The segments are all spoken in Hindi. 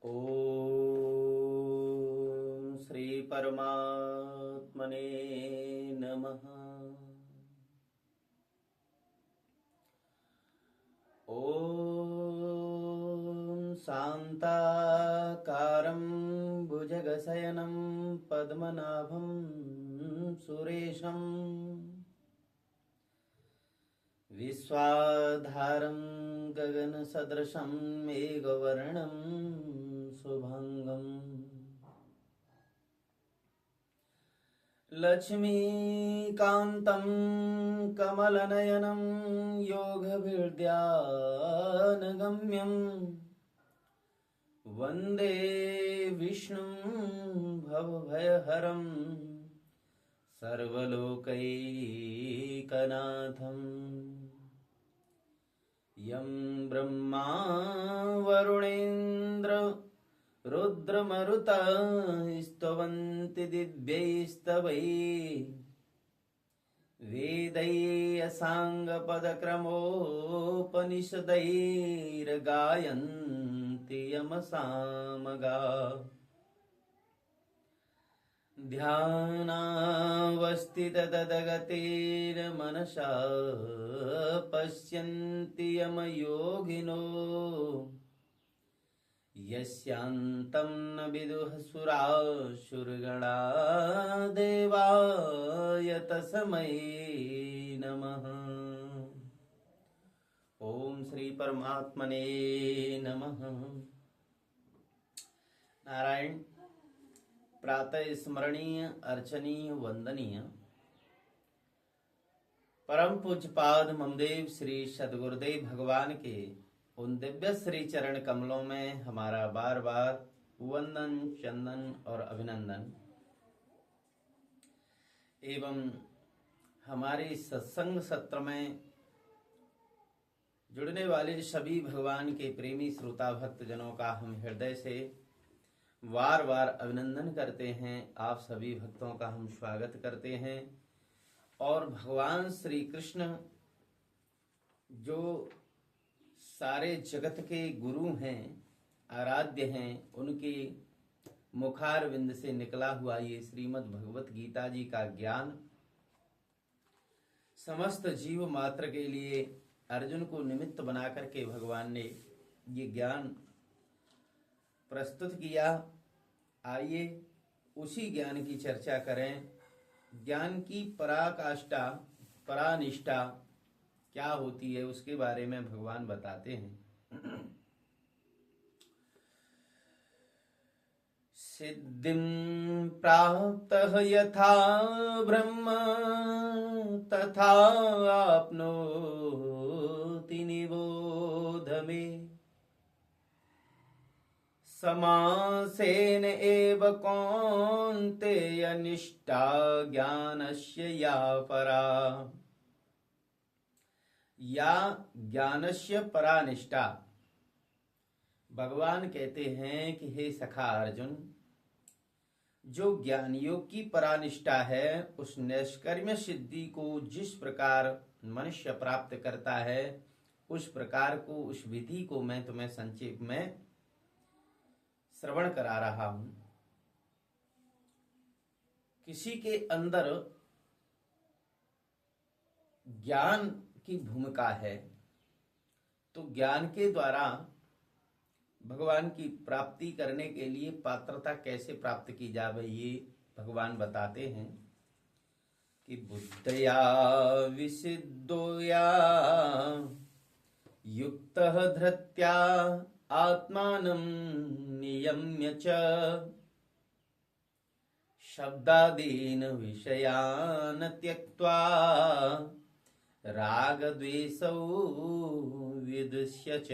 ओम श्री परमात्मने नमः। ओम शांताकारं भुजगशयनं पद्मनाभं सुरेशं विश्वाधारं गगनसदृशं मेघवर्णं शुभांगम् लक्ष्मीकान्तं कमलनयनं योगभिर्ध्यानगम्यं वन्दे विष्णुं भवभयहरं सर्वलोकैकनाथम्। यं ब्रह्मा वरुणेन्द्र रुद्रमरुतः स्तवन्ति दिव्यैस्तवैः वेदैः साङ्गपदक्रमोपनिषदैर्गायन्ति यमसामगाः। ध्यानावस्थिततद्गतेर्मनसा पश्यन्ति यमयोगिनो यस्यान्तं न विदुः सुरासुरगणा देवाय तस्मै नमः। ओम श्री परमात्मने नमः। नारायण प्रातः स्मरणीय अर्चनीय वंदनीय परम पूज्यपाद ममदेव श्री सद्गुरुदेव भगवान के उन दिव्य श्री चरण कमलों में हमारा बार बार वंदन चंदन और अभिनंदन। एवं हमारे सत्संग सत्र में जुड़ने वाले सभी भगवान के प्रेमी श्रोता भक्त जनों का हम हृदय से बार बार अभिनंदन करते हैं। आप सभी भक्तों का हम स्वागत करते हैं। और भगवान श्री कृष्ण जो सारे जगत के गुरु हैं, आराध्य हैं, उनके मुखारविंद से निकला हुआ ये श्रीमद् भगवत गीता जी का ज्ञान समस्त जीव मात्र के लिए अर्जुन को निमित्त बना करके भगवान ने ये ज्ञान प्रस्तुत किया। आइए उसी ज्ञान की चर्चा करें। ज्ञान की पराकाष्ठा परानिष्ठा क्या होती है उसके बारे में भगवान बताते हैं। सिद्धिं प्राप्तः यथा ब्रह्म तथा आपनोति निबोध मे। समासेन एव कौन्तेय निष्ठा ज्ञानस्य या परा। या ज्ञानस्य परानिष्ठा। भगवान कहते हैं कि हे सखा अर्जुन, जो ज्ञान योग की परानिष्ठा है उस निष्कर्म्य सिद्धि को जिस प्रकार मनुष्य प्राप्त करता है उस प्रकार को, उस विधि को मैं तुम्हें संक्षेप में श्रवण करा रहा हूं। किसी के अंदर ज्ञान की भूमिका है तो ज्ञान के द्वारा भगवान की प्राप्ति करने के लिए पात्रता कैसे प्राप्त की जावे ये भगवान बताते हैं कि बुद्धया विसिद्धोया युक्तः धृत्या आत्मानं नियम्य च शब्दादीन विषयान् त्यक्त्वा रागद्वेषौ विदुष्य च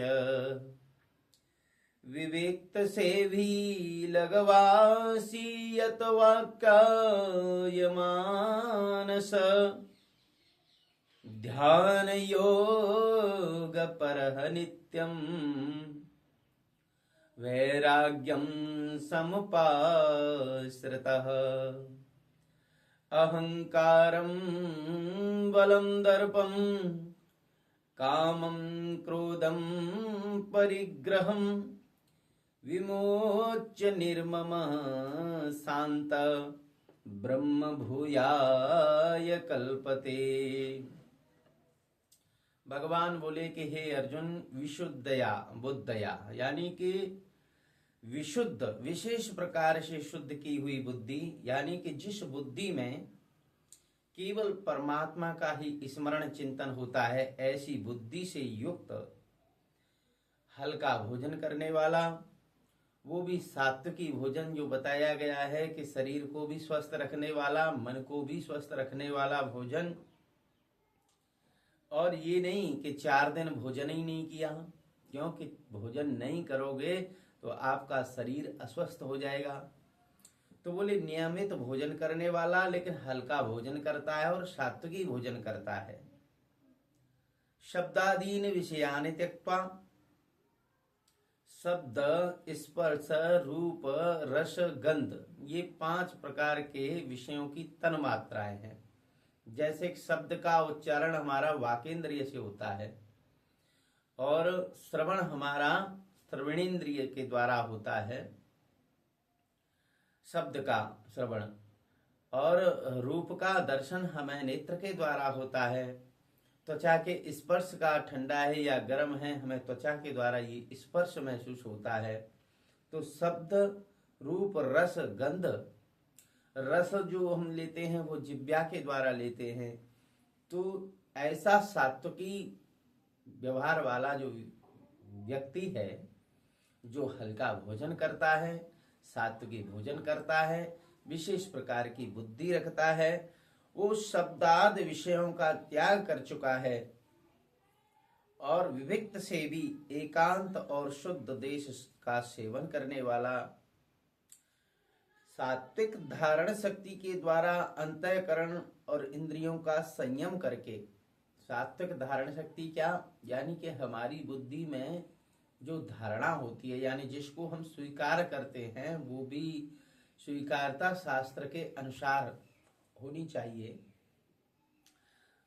विवेक्त सेवी लगवासी यत वाक्यमानस ध्यान योग परह नित्यं वैराग्यं समुपाश्रितः। अहंकारं बलं दर्पं कामं क्रोधं परिग्रहं विमोच्य निर्मम शांत ब्रह्म भूयाय कल्पते। भगवान बोले कि हे अर्जुन, विशुद्धया बुद्धया, यानी कि विशुद्ध, विशेष प्रकार से शुद्ध की हुई बुद्धि, यानी कि जिस बुद्धि में केवल परमात्मा का ही स्मरण चिंतन होता है, ऐसी बुद्धि से युक्त हल्का भोजन करने वाला, वो भी सात्विकी भोजन जो बताया गया है कि शरीर को भी स्वस्थ रखने वाला, मन को भी स्वस्थ रखने वाला भोजन। और ये नहीं कि 4 दिन भोजन ही नहीं किया, क्योंकि भोजन नहीं करोगे तो आपका शरीर अस्वस्थ हो जाएगा। तो बोले नियमित भोजन करने वाला, लेकिन हल्का भोजन करता है और सात्विकी भोजन करता है। शब्दादीन विषयानि त्यक्त्वा, शब्द, स्पर्श, रूप, रस, गंध, ये 5 प्रकार के विषयों की तन मात्राएं हैं। जैसे शब्द का उच्चारण हमारा वाकेंद्रिय से होता है, और श्रवण हमारा श्रवणेन्द्रिय के द्वारा होता है, शब्द का श्रवण, और रूप का दर्शन हमें नेत्र के द्वारा होता है। त्वचा के स्पर्श का ठंडा है या गर्म है, हमें त्वचा के द्वारा ये स्पर्श महसूस होता है। तो शब्द, रूप, रस, गंध, रस जो हम लेते हैं वो जिह्वा के द्वारा लेते हैं। तो ऐसा सात्विकी व्यवहार वाला जो व्यक्ति है, जो हल्का भोजन करता है, सात्विकी भोजन करता है, विशेष प्रकार की बुद्धि रखता है, वो शब्दाद विषयों का त्याग कर चुका है, और विविक्त से भी एकांत और शुद्ध देश का सेवन करने वाला, सात्विक धारण शक्ति के द्वारा अंतःकरण और इंद्रियों का संयम करके। सात्विक धारण शक्ति क्या, यानी कि हमारी बुद्धि में जो धारणा होती है, यानी जिसको हम स्वीकार करते हैं, वो भी स्वीकारता शास्त्र के अनुसार होनी चाहिए।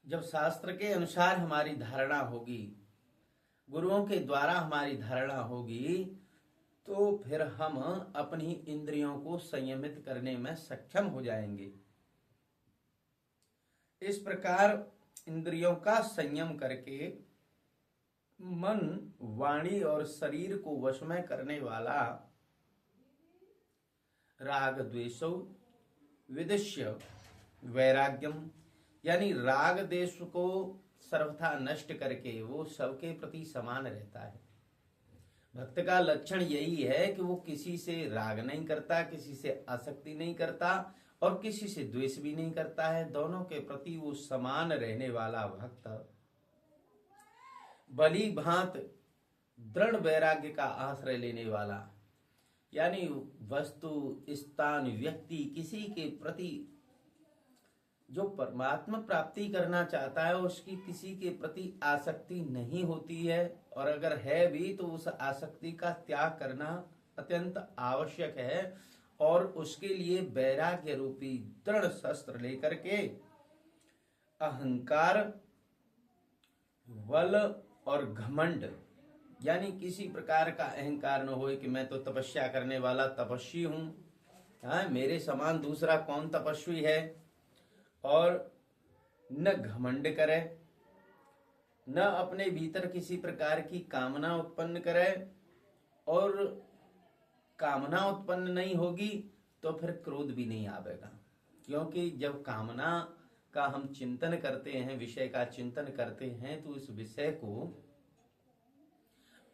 जब शास्त्र के अनुसार हमारी धारणा होगी, गुरुओं के द्वारा हमारी धारणा होगी, तो फिर हम अपनी इंद्रियों को संयमित करने में सक्षम हो जाएंगे। इस प्रकार इंद्रियों का संयम करके मन, वाणी और शरीर को वश में करने वाला राग द्वेषौ विदिश्य वैराग्यम, यानी राग द्वेष को सर्वथा नष्ट करके वो सबके प्रति समान रहता है। भक्त का लक्षण यही है कि वो किसी से राग नहीं करता, किसी से आसक्ति नहीं करता, और किसी से द्वेष भी नहीं करता है। दोनों के प्रति वो समान रहने वाला भक्त बलि भांत दृढ़ वैराग्य का आश्रय लेने वाला, यानी वस्तु, स्थान, व्यक्ति, किसी के प्रति जो परमात्मा प्राप्ति करना चाहता है, उसकी किसी के प्रति आसक्ति नहीं होती है, और अगर है भी तो उस आसक्ति का त्याग करना अत्यंत आवश्यक है। और उसके लिए वैराग्य रूपी दृढ़ शस्त्र लेकर के अहंकार, बल और घमंड, यानी किसी प्रकार का अहंकार न हो कि मैं तो तपस्या करने वाला तपस्वी हूं, हाँ, मेरे समान दूसरा कौन तपस्वी है, और न घमंड करे, न अपने भीतर किसी प्रकार की कामना उत्पन्न करे, और कामना उत्पन्न नहीं होगी तो फिर क्रोध भी नहीं आवेगा। क्योंकि जब कामना का हम चिंतन करते हैं, विषय का चिंतन करते हैं, तो इस विषय को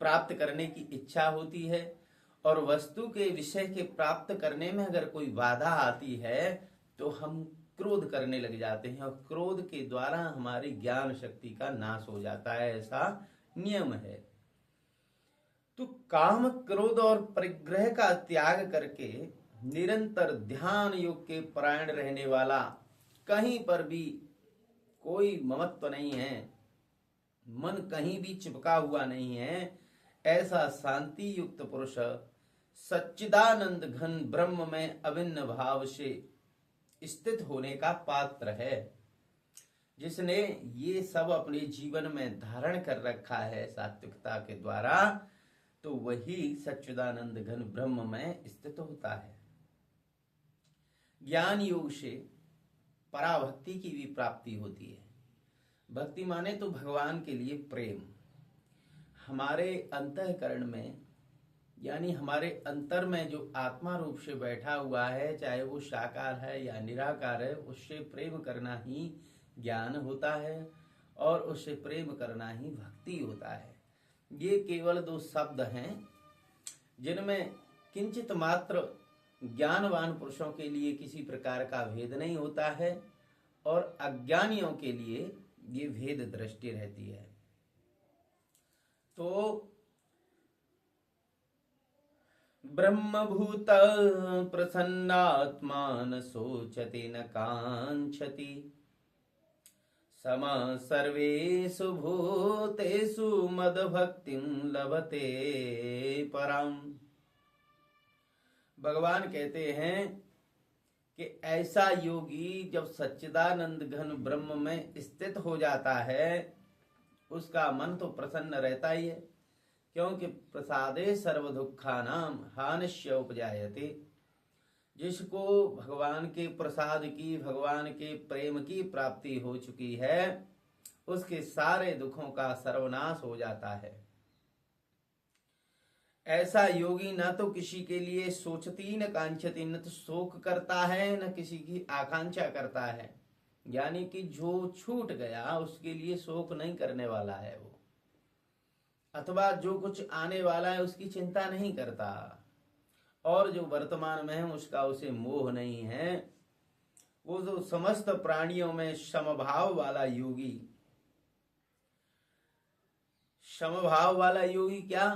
प्राप्त करने की इच्छा होती है, और वस्तु के विषय के प्राप्त करने में अगर कोई बाधा आती है तो हम क्रोध करने लग जाते हैं, और क्रोध के द्वारा हमारी ज्ञान शक्ति का नाश हो जाता है, ऐसा नियम है। तो काम, क्रोध और परिग्रह का त्याग करके निरंतर ध्यान योग के परायण रहने वाला, कहीं पर भी कोई ममत्व नहीं है, मन कहीं भी चिपका हुआ नहीं है, ऐसा शांति युक्त पुरुष सच्चिदानंद घन ब्रह्म में अभिन्न भाव से स्थित होने का पात्र है। जिसने ये सब अपने जीवन में धारण कर रखा है सात्विकता के द्वारा, तो वही सच्चिदानंद घन ब्रह्म में स्थित होता है। ज्ञान योग से पराभक्ति की भी प्राप्ति होती है। भक्ति माने तो भगवान के लिए प्रेम। हमारे अंतःकरण में यानी हमारे अंतर में जो आत्मा रूप से बैठा हुआ है, चाहे वो साकार है या निराकार है, उससे प्रेम करना ही ज्ञान होता है और उससे प्रेम करना ही भक्ति होता है। ये केवल दो शब्द हैं जिनमें किंचित मात्र ज्ञानवान पुरुषों के लिए किसी प्रकार का भेद नहीं होता है और अज्ञानियों के लिए ये भेद दृष्टि रहती है। तो ब्रह्मभूत प्रसन्नात्मा न सोचति न कांक्षति सम सर्वेषु भूतेषु मद्भक्तिं लभते परम। भगवान कहते हैं कि ऐसा योगी जब सच्चिदानंद घन ब्रह्म में स्थित हो जाता है उसका मन तो प्रसन्न रहता ही है, क्योंकि प्रसादे सर्व दुखानाम हानिश्य उपजायते। जिसको भगवान के प्रसाद की, भगवान के प्रेम की प्राप्ति हो चुकी है, उसके सारे दुखों का सर्वनाश हो जाता है। ऐसा योगी न तो किसी के लिए सोचती न कांक्षती, न तो शोक करता है न किसी की आकांक्षा करता है। यानी कि जो छूट गया उसके लिए शोक नहीं करने वाला है वो, अथवा जो कुछ आने वाला है उसकी चिंता नहीं करता, और जो वर्तमान में है उसका उसे मोह नहीं है। वो जो समस्त प्राणियों में समभाव वाला योगी, समभाव वाला योगी क्या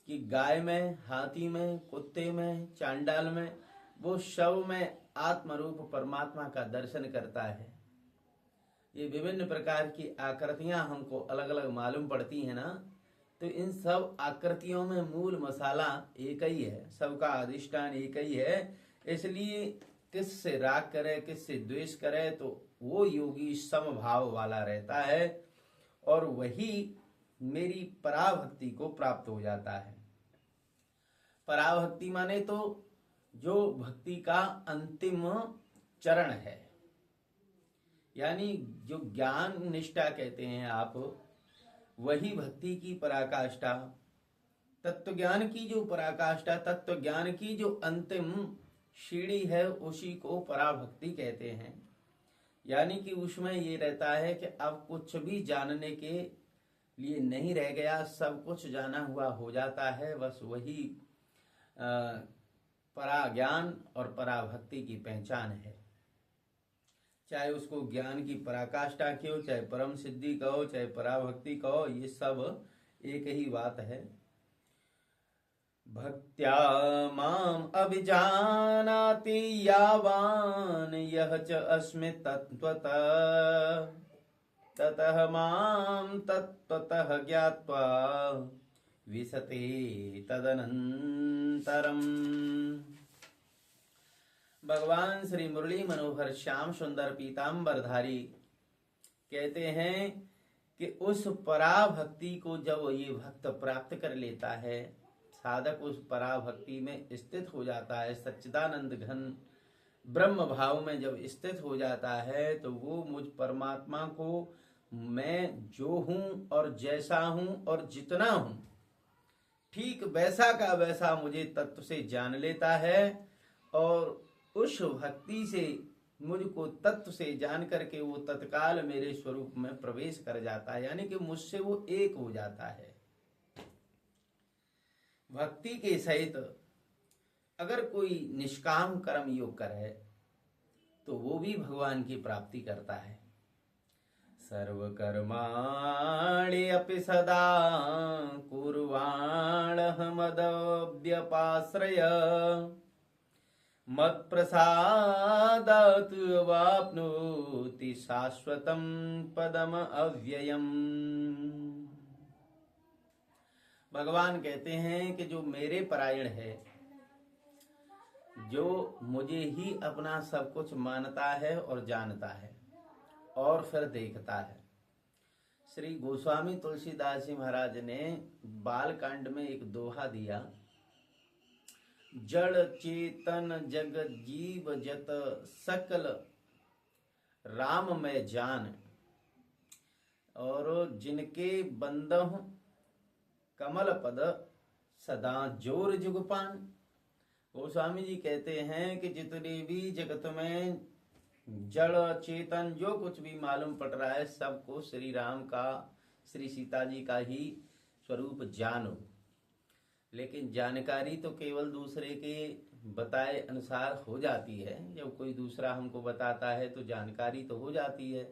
कि गाय में, हाथी में, कुत्ते में, चांडाल में, वो सब में आत्मरूप परमात्मा का दर्शन करता है। ये विभिन्न प्रकार की आकृतियां हमको अलग अलग मालूम पड़ती है ना, तो इन सब आकृतियों में मूल मसाला एक ही है, सबका अधिष्ठान एक ही है। इसलिए किससे राग करे, किससे द्वेष करे, तो वो योगी समभाव वाला रहता है और वही मेरी पराभक्ति को प्राप्त हो जाता है। पराभक्ति माने तो जो भक्ति का अंतिम चरण है, यानी जो ज्ञान निष्ठा कहते हैं आप, वही भक्ति की पराकाष्ठा। तत्व ज्ञान की जो पराकाष्ठा, तत्व ज्ञान की जो अंतिम सीढ़ी है, उसी को पराभक्ति कहते हैं। यानी कि उसमें ये रहता है कि अब कुछ भी जानने के लिए नहीं रह गया, सब कुछ जाना हुआ हो जाता है। बस वही पराज्ञान और पराभक्ति की पहचान है। चाहे उसको ज्ञान की पराकाष्ठा कहो, चाहे परम सिद्धि कहो, चाहे पराभक्ति कहो, ये सब एक ही बात है। भक्त्या माम अभिजानाति यावान यह च अस्मि तत्त्वतः ततः माम तत्त्वतः ज्ञात्वा विशते तदनंतरम। भगवान श्री मुरली मनोहर श्याम सुंदर पीतांबरधारी कहते हैं कि उस पराभक्ति को जब ये भक्त प्राप्त कर लेता है, साधक उस पराभक्ति में स्थित हो जाता है, सच्चिदानंद घन ब्रह्म भाव में जब स्थित हो जाता है, तो वो मुझ परमात्मा को मैं जो हूं और जैसा हूं और जितना हूं, ठीक वैसा का वैसा मुझे तत्व से जान लेता है और उस भक्ति से मुझको तत्व से जान करके वो तत्काल मेरे स्वरूप में प्रवेश कर जाता है, यानी कि मुझसे वो एक हो जाता है। भक्ति के सहित अगर कोई निष्काम कर्म योग करे तो वो भी भगवान की प्राप्ति करता है। सर्वकर्माणि अपि सदा कुर्वाणः मदव्यपाश्रय मत्प्रसादात् वाप्नोति शाश्वतं पदम अव्ययम्। भगवान कहते हैं कि जो मेरे परायण है, जो मुझे ही अपना सब कुछ मानता है और जानता है और फिर देखता है, श्री गोस्वामी तुलसीदास जी महाराज ने बालकांड में एक दोहा दिया, जड़ चेतन जग जीव जत सकल राम में जान, और जिनके बंदहु कमल पद सदा जोर जुगपान। गोस्वामी जी कहते हैं कि जितने भी जगत में जड़ चेतन जो कुछ भी मालूम पड़ रहा है, सबको श्री राम का, श्री सीता जी का ही स्वरूप जानो। लेकिन जानकारी तो केवल दूसरे के बताए अनुसार हो जाती है। जब कोई दूसरा हमको बताता है तो जानकारी तो हो जाती है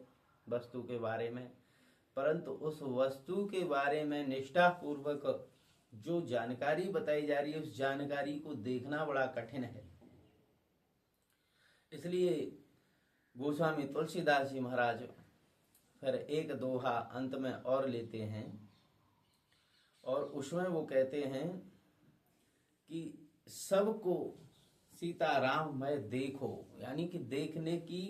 वस्तु के बारे में, परंतु उस वस्तु के बारे में निष्ठा पूर्वक जो जानकारी बताई जा रही है, उस जानकारी को देखना बड़ा कठिन है। इसलिए गोस्वामी तुलसीदास जी महाराज फिर एक दोहा अंत में और लेते हैं, और उसमें वो कहते हैं कि सबको सीताराम में देखो, यानी कि देखने की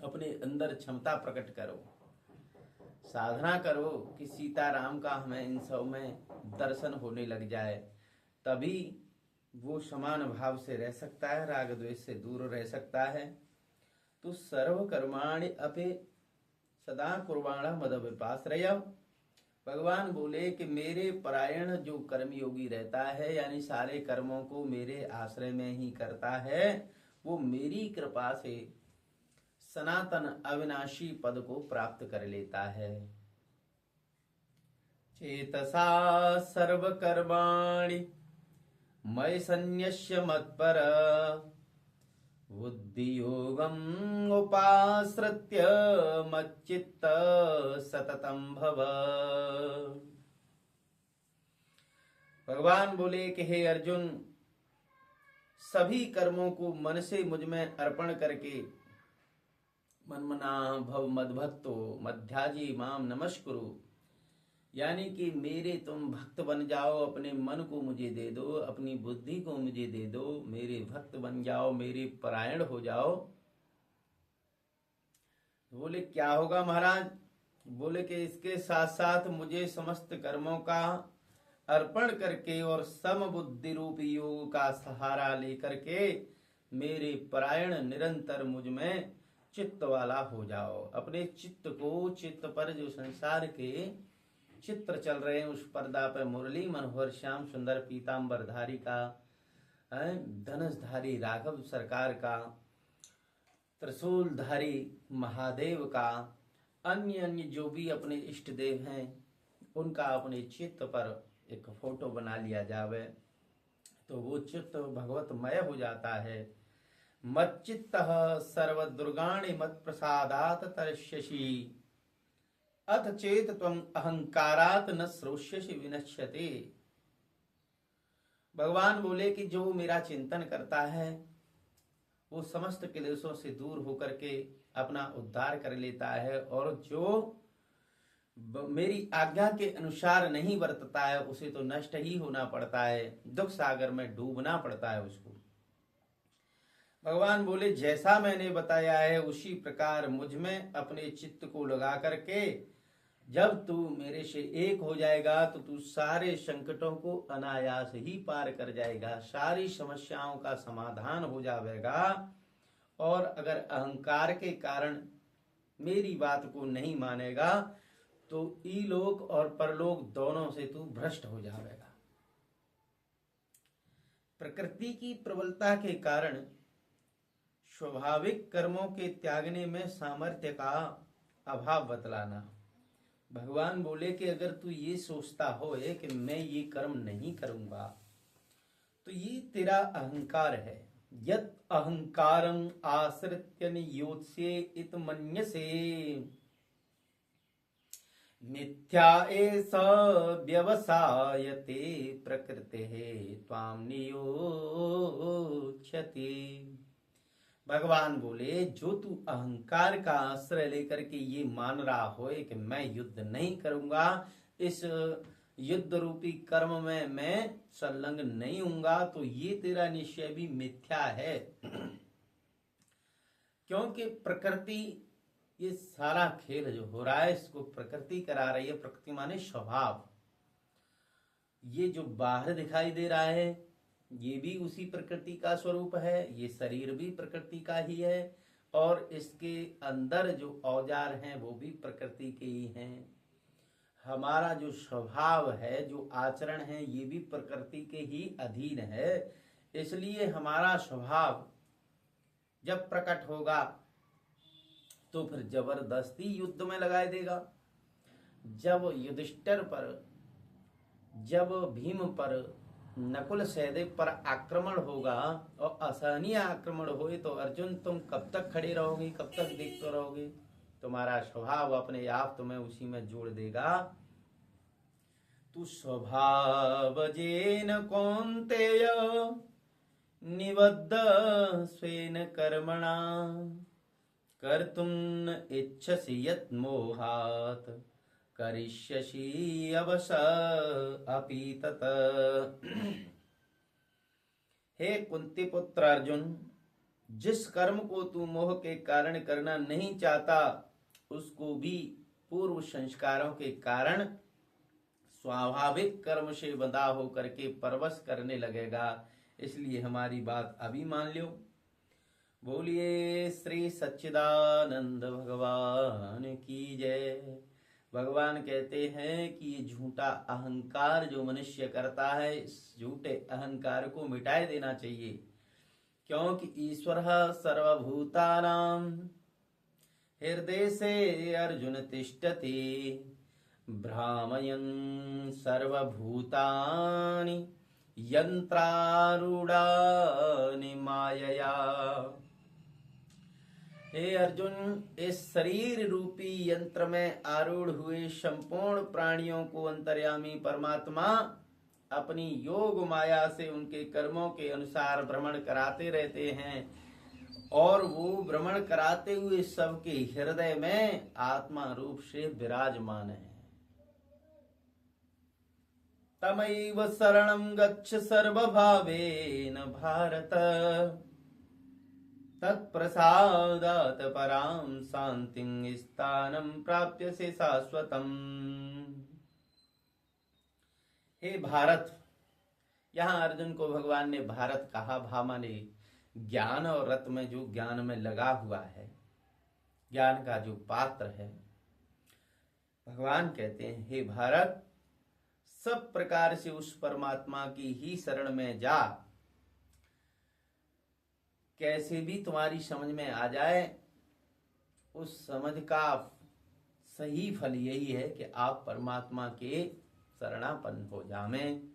अपने अंदर क्षमता प्रकट करो, साधना करो कि सीताराम का हमें इन सब में दर्शन होने लग जाए, तभी वो समान भाव से रह सकता है, राग द्वेष से दूर रह सकता है। तो सर्व कर्माणि अपि सदा कुर्वाणा मद विपाश्रय। भगवान बोले कि मेरे परायण जो कर्मयोगी रहता है, यानी सारे कर्मों को मेरे आश्रय में ही करता है, वो मेरी कृपा से सनातन अविनाशी पद को प्राप्त कर लेता है। चेतसा सर्व कर्माणि मयि सन्न्यस्य मत्पर बुद्धि योगम उपाश्रित्य मच्चित्त सततम भव। भगवान बोले कि हे अर्जुन, सभी कर्मों को मन से मुझ में अर्पण करके मन्मना भव मद्भक्तो मध्याजी माम नमस्कुरु, यानी कि मेरे तुम भक्त बन जाओ, अपने मन को मुझे दे दो, अपनी बुद्धि को मुझे दे दो, मेरे भक्त बन जाओ, मेरे परायण हो जाओ। बोले क्या होगा महाराज? बोले कि इसके साथ साथ मुझे समस्त कर्मों का अर्पण करके और समबुद्धि रूपी योग का सहारा लेकर के मेरे परायण निरंतर मुझ में चित्त वाला हो जाओ। अपने चित्त को, चित्त पर जो संसार के चित्र चल रहे हैं, उस पर्दा पर मुरली मनोहर श्याम सुंदर पीताम्बरधारी का, धनुषधारी राघव सरकार का, त्रिशूलधारी महादेव का, अन्य अन्य जो भी अपने इष्ट देव हैं, उनका अपने चित्त पर एक फोटो बना लिया जावे, तो वो चित्त भगवतमय हो जाता है। मच्चित्तः सर्वदुर्गाणि मत्प्रसादात् तरिष्यसि अथ चेत त्वं अहंकारात् न श्रोष्यसि विनश्यते। भगवान बोले कि जो मेरा चिंतन करता है वो समस्त क्लेशों से दूर होकर के अपना उद्धार कर लेता है, और जो मेरी आज्ञा के अनुसार नहीं बरतता है उसे तो नष्ट ही होना पड़ता है, दुख सागर में डूबना पड़ता है उसको। भगवान बोले जैसा मैंने बताया है उसी प्रकार मुझ में अपने चित्त को लगा करके जब तू मेरे से एक हो जाएगा तो तू सारे संकटों को अनायास ही पार कर जाएगा, सारी समस्याओं का समाधान हो जाएगा। और अगर अहंकार के कारण मेरी बात को नहीं मानेगा तो इलोक और परलोक दोनों से तू भ्रष्ट हो जाएगा। प्रकृति की प्रबलता के कारण स्वाभाविक कर्मों के त्यागने में सामर्थ्य का अभाव बतलाना। भगवान बोले कि अगर तू ये सोचता हो कि मैं ये कर्म नहीं करूंगा तो ये तेरा अहंकार है। यत् अहंकारं आश्रित्य नियोत्स्ये इत मन्यसे मिथ्या एष व्यवसायते प्रकृतिः त्वां नियोच्यते। भगवान बोले जो तू अहंकार का आश्रय लेकर के ये मान रहा हो कि मैं युद्ध नहीं करूंगा, इस युद्ध रूपी कर्म में मैं संलग्न नहीं हूंगा, तो ये तेरा निश्चय भी मिथ्या है। क्योंकि प्रकृति ये सारा खेल जो हो रहा है इसको प्रकृति करा रही है। प्रकृति माने स्वभाव। ये जो बाहर दिखाई दे रहा है ये भी उसी प्रकृति का स्वरूप है, ये शरीर भी प्रकृति का ही है, और इसके अंदर जो औजार हैं वो भी प्रकृति के ही हैं। हमारा जो स्वभाव है, जो आचरण है, ये भी प्रकृति के ही अधीन है। इसलिए हमारा स्वभाव जब प्रकट होगा तो फिर जबरदस्ती युद्ध में लगा देगा। जब युधिष्ठिर पर, जब भीम पर, नकुल सहदेव पर आक्रमण होगा और असहनीय आक्रमण होए तो अर्जुन तुम कब तक खड़े रहोगे, कब तक देखते रहोगे? तुम्हारा स्वभाव अपने आप तुम्हें उसी में जोड़ देगा। तू स्वभाव जेन कौन्तेय निबद्ध स्वेन कर्मणा कर्तुं न इच्छसि यत् मोहात् करिष्यसि अवश्य अपि तत्। हे कुंती पुत्र अर्जुन, जिस कर्म को तू मोह के कारण करना नहीं चाहता उसको भी पूर्व संस्कारों के कारण स्वाभाविक कर्म से बंधा होकर के परवश करने लगेगा। इसलिए हमारी बात अभी मान लो। बोलिए श्री सच्चिदानंद भगवान की जय। भगवान कहते हैं कि ये झूठा अहंकार जो मनुष्य करता है, इस झूठे अहंकार को मिटाए देना चाहिए, क्योंकि ईश्वर सर्वभूतानां हृदय से अर्जुन तिष्ठति भ्रामयन् सर्वभूतानि यंत्रारूढ़ानि मायया। हे अर्जुन, इस शरीर रूपी यंत्र में आरूढ़ हुए संपूर्ण प्राणियों को अंतर्यामी परमात्मा अपनी योग माया से उनके कर्मों के अनुसार भ्रमण कराते रहते हैं, और वो भ्रमण कराते हुए सबके हृदय में आत्मा रूप से विराजमान है। तमैव शरणं गच्छ सर्वभावेन भारत तत्प्रसादात् परां शान्तिं स्थानं प्राप्यसे शाश्वतम्। हे भारत, यहाँ अर्जुन को भगवान ने भारत कहा। भा माने ज्ञान, और रत में जो ज्ञान में लगा हुआ है, ज्ञान का जो पात्र है। भगवान कहते हैं हे भारत, सब प्रकार से उस परमात्मा की ही शरण में जा। कैसे भी तुम्हारी समझ में आ जाए, उस समझ का सही फल यही है कि आप परमात्मा के शरणापन्न हो जावें।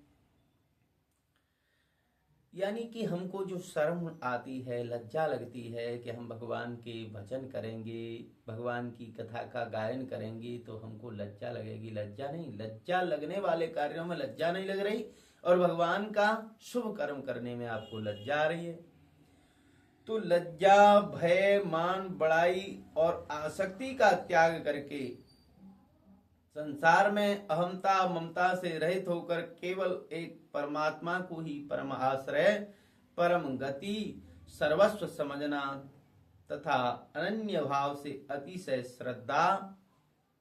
यानी कि हमको जो शर्म आती है, लज्जा लगती है कि हम भगवान के भजन करेंगे, भगवान की कथा का गायन करेंगे तो हमको लज्जा लगेगी। लज्जा नहीं, लज्जा लगने वाले कार्यों में लज्जा नहीं लग रही, और भगवान का शुभ कर्म करने में आपको लज्जा आ रही है। तो लज्जा, भय, मान, बड़ाई और आसक्ति का त्याग करके संसार में अहमता ममता से रहित होकर केवल एक परमात्मा को ही परम आश्रय, परम गति, सर्वस्व समझना तथा अनन्य भाव से अतिशय श्रद्धा,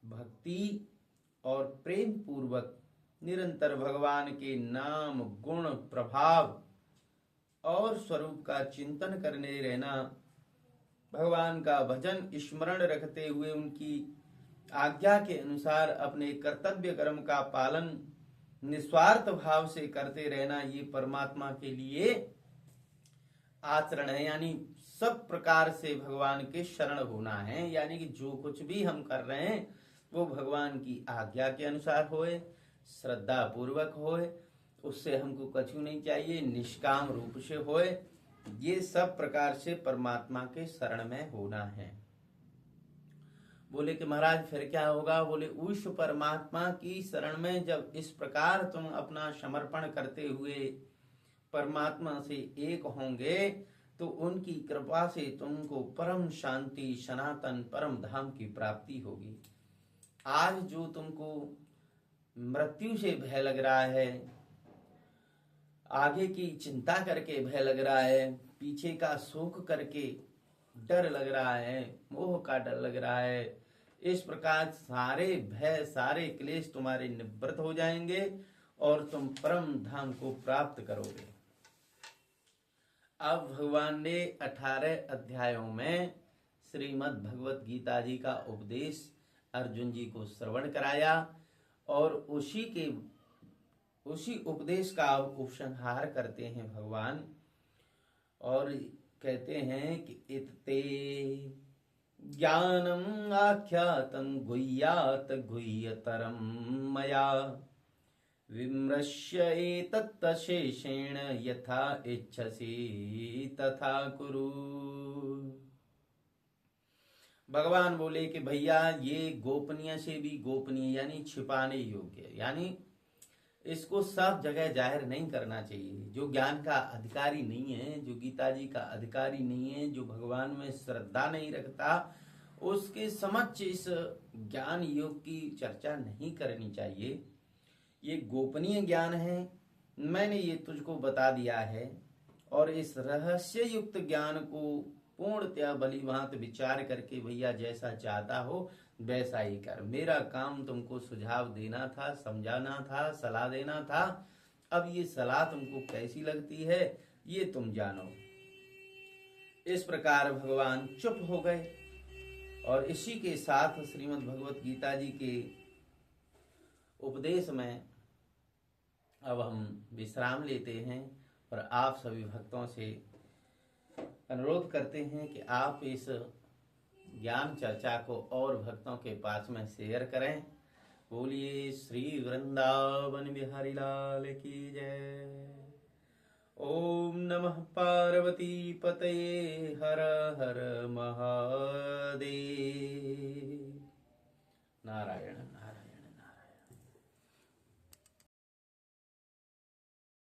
भक्ति और प्रेम पूर्वक निरंतर भगवान के नाम, गुण, प्रभाव और स्वरूप का चिंतन करने रहना, भगवान का भजन स्मरण रखते हुए उनकी आज्ञा के अनुसार अपने कर्तव्य कर्म का पालन निस्वार्थ भाव से करते रहना, ये परमात्मा के लिए आचरण है। यानी सब प्रकार से भगवान के शरण होना है। यानी कि जो कुछ भी हम कर रहे हैं वो भगवान की आज्ञा के अनुसार होए, श्रद्धा पूर्वक होए, उससे हमको कछु नहीं चाहिए, निष्काम रूप से होए। ये सब प्रकार से परमात्मा के शरण में होना है। बोले कि महाराज फिर क्या होगा? बोले उस परमात्मा की शरण में जब इस प्रकार तुम अपना समर्पण करते हुए परमात्मा से एक होंगे तो उनकी कृपा से तुमको परम शांति, सनातन परम धाम की प्राप्ति होगी। आज जो तुमको मृत्यु से भय लग रहा है, आगे की चिंता करके भय लग रहा है, पीछे का शोक करके डर लग रहा है, मोह का डर लग रहा है। इस प्रकार सारे भय, सारे क्लेश तुम्हारे निवृत्त हो जाएंगे और तुम परम धाम को प्राप्त करोगे। अब भगवान ने 18 अध्यायों में श्रीमद् भगवत गीता जी का उपदेश अर्जुन जी को श्रवण कराया और उसी उपदेश का उपसंहार करते हैं भगवान और कहते हैं कि इत्ते ज्ञानम आख्यातं गुह्यात गुह्यतरम मया विमृश्य एतत्तशेषेण यथा इच्छसि तथा कुरु। भगवान बोले कि भैया ये गोपनीय से भी गोपनीय यानी छिपाने योग्य, यानी इसको सब जगह जाहिर नहीं करना चाहिए। जो ज्ञान का अधिकारी नहीं है, जो गीता जी का अधिकारी नहीं है, जो भगवान में श्रद्धा नहीं रखता, उसके समक्ष इस ज्ञान योग की चर्चा नहीं करनी चाहिए। ये गोपनीय ज्ञान है, मैंने ये तुझको बता दिया है और इस रहस्य युक्त ज्ञान को पूर्णतया भलीभांत विचार करके भैया जैसा चाहता हो वैसा ही कर। मेरा काम तुमको सुझाव देना था, समझाना था, सलाह देना था। अब ये सलाह तुमको कैसी लगती है ये तुम जानो। इस प्रकार भगवान चुप हो गए और इसी के साथ श्रीमद् भगवत गीता जी के उपदेश में अब हम विश्राम लेते हैं और आप सभी भक्तों से अनुरोध करते हैं कि आप इस ज्ञान चर्चा को और भक्तों के पास में शेयर करें। बोलिए श्री वृंदावन बिहारी लाल की जय। ओम नमः पार्वती पतये हर हर महादेव। नारायण।